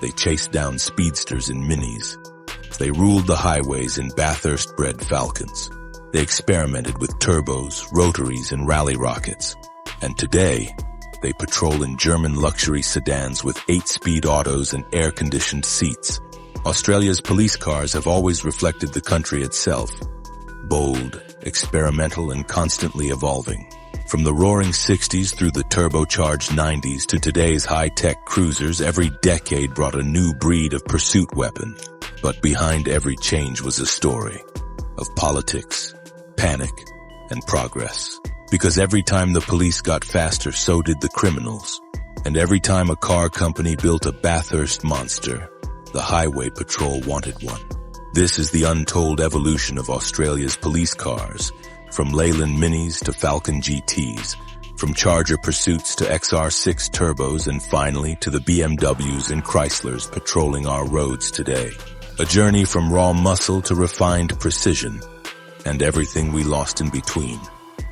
They chased down speedsters in minis. They ruled the highways in Bathurst-bred Falcons. They experimented with turbos, rotaries, and rally rockets. And today, they patrol in German luxury sedans with 8-speed autos and air-conditioned seats. Australia's police cars have always reflected the country itself. Bold, experimental, and constantly evolving. From the roaring 60s through the turbocharged 90s to today's high-tech cruisers, every decade brought a new breed of pursuit weapon. But behind every change was a story of politics, panic, and progress. Because every time the police got faster, so did the criminals. And every time a car company built a Bathurst monster, the highway patrol wanted one. This is the untold evolution of Australia's police cars, from Leyland Minis to Falcon GTs, from Charger Pursuits to XR6 turbos, and finally to the BMWs and Chryslers patrolling our roads today. A journey from raw muscle to refined precision, and everything we lost in between.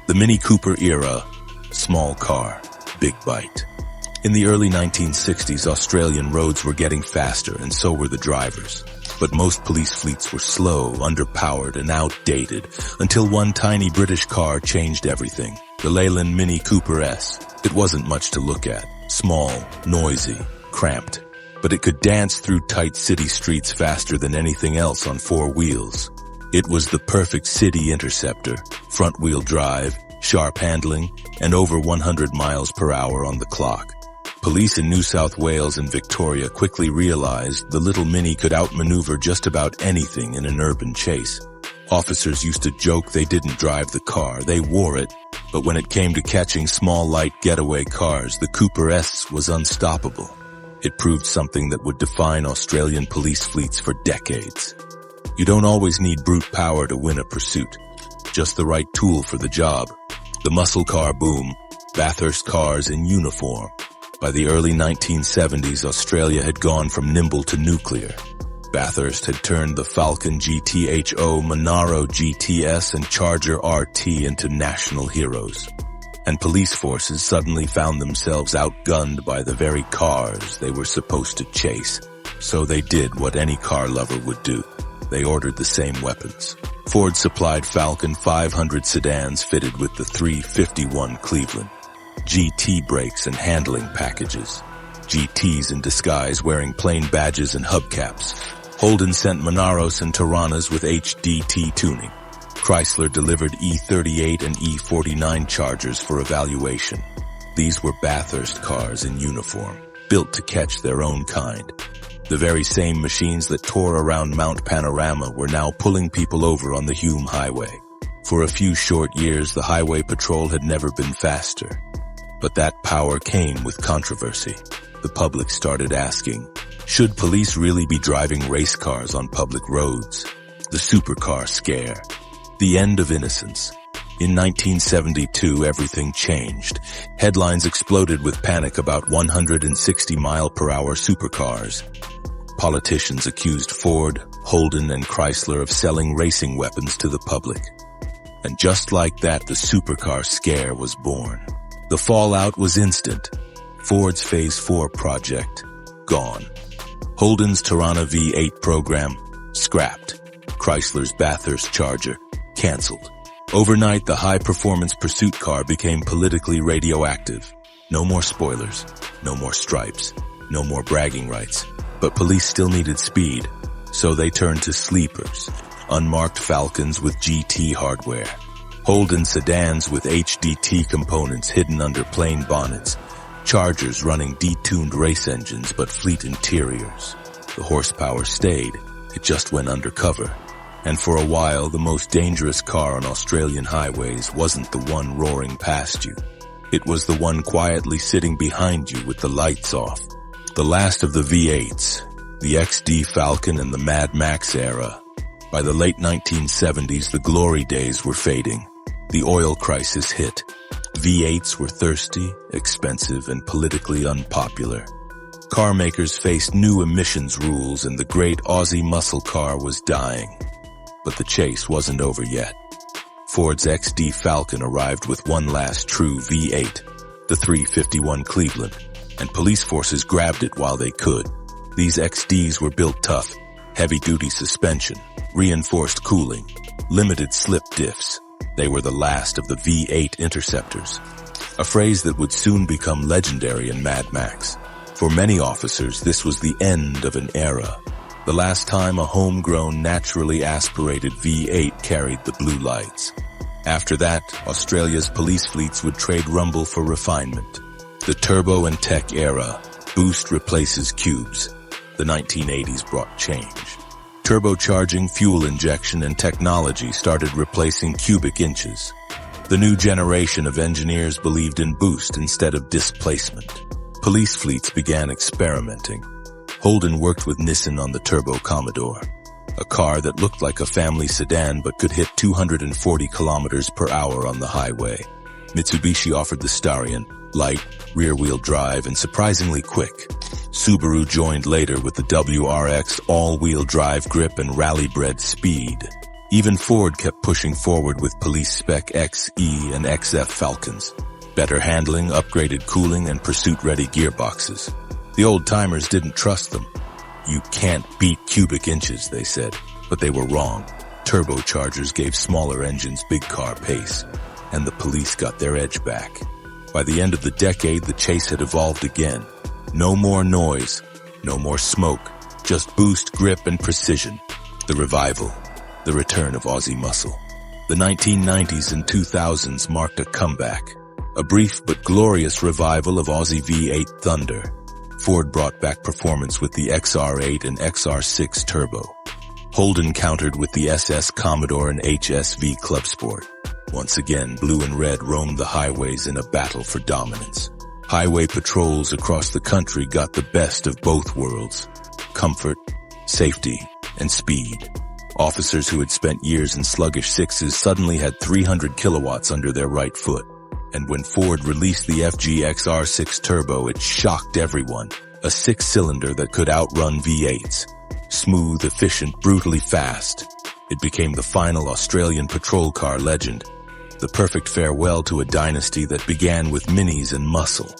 The Mini Cooper era, small car, big bite. In the early 1960s, Australian roads were getting faster, and so were the drivers. But most police fleets were slow, underpowered, and outdated, until one tiny British car changed everything. The Leyland Mini Cooper S. It wasn't much to look at. Small, noisy, cramped. But it could dance through tight city streets faster than anything else on 4 wheels. It was the perfect city interceptor, front-wheel drive, sharp handling, and over 100 miles per hour on the clock. Police in New South Wales and Victoria quickly realized the little Mini could outmaneuver just about anything in an urban chase. Officers used to joke they didn't drive the car, they wore it. But when it came to catching small, light getaway cars, the Cooper S was unstoppable. It proved something that would define Australian police fleets for decades. You don't always need brute power to win a pursuit, just the right tool for the job. The muscle car boom, Bathurst cars in uniform. By the early 1970s, Australia had gone from nimble to nuclear. Bathurst had turned the Falcon GTHO, Monaro GTS, and Charger RT into national heroes. And police forces suddenly found themselves outgunned by the very cars they were supposed to chase. So they did what any car lover would do. They ordered the same weapons. Ford supplied Falcon 500 sedans fitted with the 351 Cleveland. GT brakes and handling packages. GTs in disguise wearing plain badges and hubcaps. Holden sent Monaros and Tiranas with HDT tuning. Chrysler delivered E38 and E49 Chargers for evaluation. These were Bathurst cars in uniform, built to catch their own kind. The very same machines that tore around Mount Panorama were now pulling people over on the Hume Highway. For a few short years, the highway patrol had never been faster. But that power came with controversy. The public started asking, should police really be driving race cars on public roads? The supercar scare. The end of innocence. In 1972, everything changed. Headlines exploded with panic about 160-mile-per-hour supercars. Politicians accused Ford, Holden, and Chrysler of selling racing weapons to the public. And just like that, the supercar scare was born. The fallout was instant. Ford's Phase 4 project, gone. Holden's Tirana V8 program, scrapped. Chrysler's Bathurst Charger, canceled. Overnight, the high-performance pursuit car became politically radioactive. No more spoilers, no more stripes, no more bragging rights. But police still needed speed, so they turned to sleepers, unmarked Falcons with GT hardware. Holden sedans with HDT components hidden under plain bonnets, Chargers running detuned race engines but fleet interiors. The horsepower stayed, it just went undercover. And for a while, the most dangerous car on Australian highways wasn't the one roaring past you. It was the one quietly sitting behind you with the lights off. The last of the V8s, the XD Falcon and the Mad Max era. By the late 1970s, the glory days were fading. The oil crisis hit. V8s were thirsty, expensive, and politically unpopular. Car makers faced new emissions rules and the great Aussie muscle car was dying. But the chase wasn't over yet. Ford's XD Falcon arrived with one last true V8, the 351 Cleveland, and police forces grabbed it while they could. These XDs were built tough, heavy-duty suspension, reinforced cooling, limited slip diffs. They were the last of the V8 interceptors, a phrase that would soon become legendary in Mad Max. For many officers, this was the end of an era. The last time a homegrown, naturally aspirated V8 carried the blue lights. After that, Australia's police fleets would trade rumble for refinement. The turbo and tech era, boost replaces cubes. The 1980s brought change. Turbocharging, fuel injection, and technology started replacing cubic inches. The new generation of engineers believed in boost instead of displacement. Police fleets began experimenting. Holden worked with Nissan on the Turbo Commodore, a car that looked like a family sedan but could hit 240 kilometers per hour on the highway. Mitsubishi offered the Starion, light, rear-wheel drive, and surprisingly quick. Subaru joined later with the WRX all-wheel drive grip and rally-bred speed. Even Ford kept pushing forward with police spec XE and XF Falcons. Better handling, upgraded cooling, and pursuit-ready gearboxes. The old-timers didn't trust them. You can't beat cubic inches, they said, but they were wrong. Turbochargers gave smaller engines big car pace, and the police got their edge back. By the end of the decade, the chase had evolved again. No more noise, no more smoke, just boost, grip, and precision. The revival, the return of Aussie muscle. The 1990s and 2000s marked a comeback, a brief but glorious revival of Aussie V8 thunder. Ford brought back performance with the XR8 and XR6 Turbo. Holden countered with the SS Commodore and HSV Club Sport. Once again, blue and red roamed the highways in a battle for dominance. Highway patrols across the country got the best of both worlds. Comfort, safety, and speed. Officers who had spent years in sluggish sixes suddenly had 300 kilowatts under their right foot. And when Ford released the FG XR6 Turbo, it shocked everyone. A six-cylinder that could outrun V8s. Smooth, efficient, brutally fast. It became the final Australian patrol car legend. The perfect farewell to a dynasty that began with minis and muscle.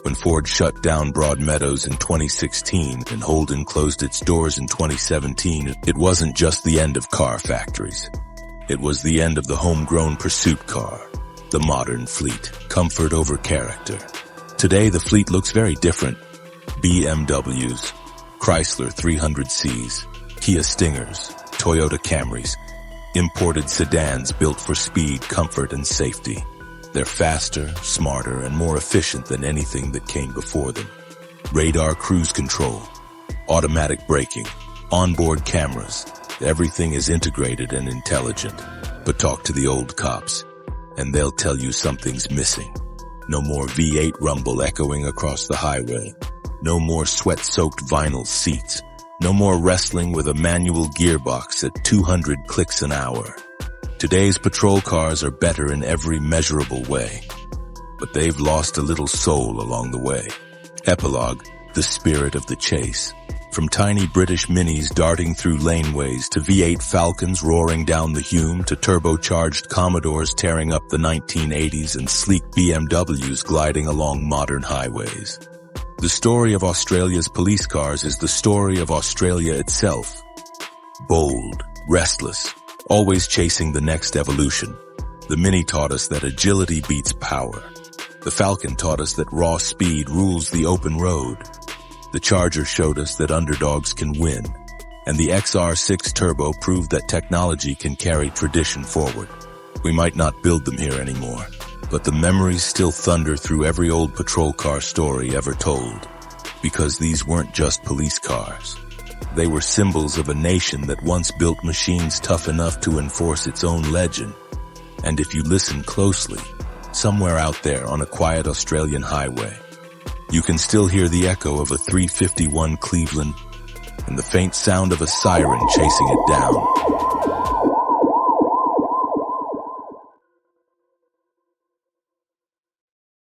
When Ford shut down Broadmeadows in 2016 and Holden closed its doors in 2017, it wasn't just the end of car factories. It was the end of the homegrown pursuit car. The modern fleet, comfort over character. Today the fleet looks very different. BMWs, Chrysler 300Cs, Kia Stingers, Toyota Camrys, imported sedans built for speed, comfort, and safety. They're faster, smarter, and more efficient than anything that came before them. Radar cruise control, automatic braking, onboard cameras. Everything is integrated and intelligent. But talk to the old cops, and they'll tell you something's missing. No more V8 rumble echoing across the highway. No more sweat-soaked vinyl seats. No more wrestling with a manual gearbox at 200 clicks an hour. Today's patrol cars are better in every measurable way, but they've lost a little soul along the way. Epilogue, the spirit of the chase. From tiny British minis darting through laneways to V8 Falcons roaring down the Hume to turbocharged Commodores tearing up the 1980s and sleek BMWs gliding along modern highways. The story of Australia's police cars is the story of Australia itself. Bold, restless, always chasing the next evolution. The Mini taught us that agility beats power. The Falcon taught us that raw speed rules the open road. The Charger showed us that underdogs can win. And the XR6 Turbo proved that technology can carry tradition forward. We might not build them here anymore, but the memories still thunder through every old patrol car story ever told. Because these weren't just police cars. They were symbols of a nation that once built machines tough enough to enforce its own legend. And if you listen closely, somewhere out there on a quiet Australian highway, you can still hear the echo of a 351 Cleveland and the faint sound of a siren chasing it down.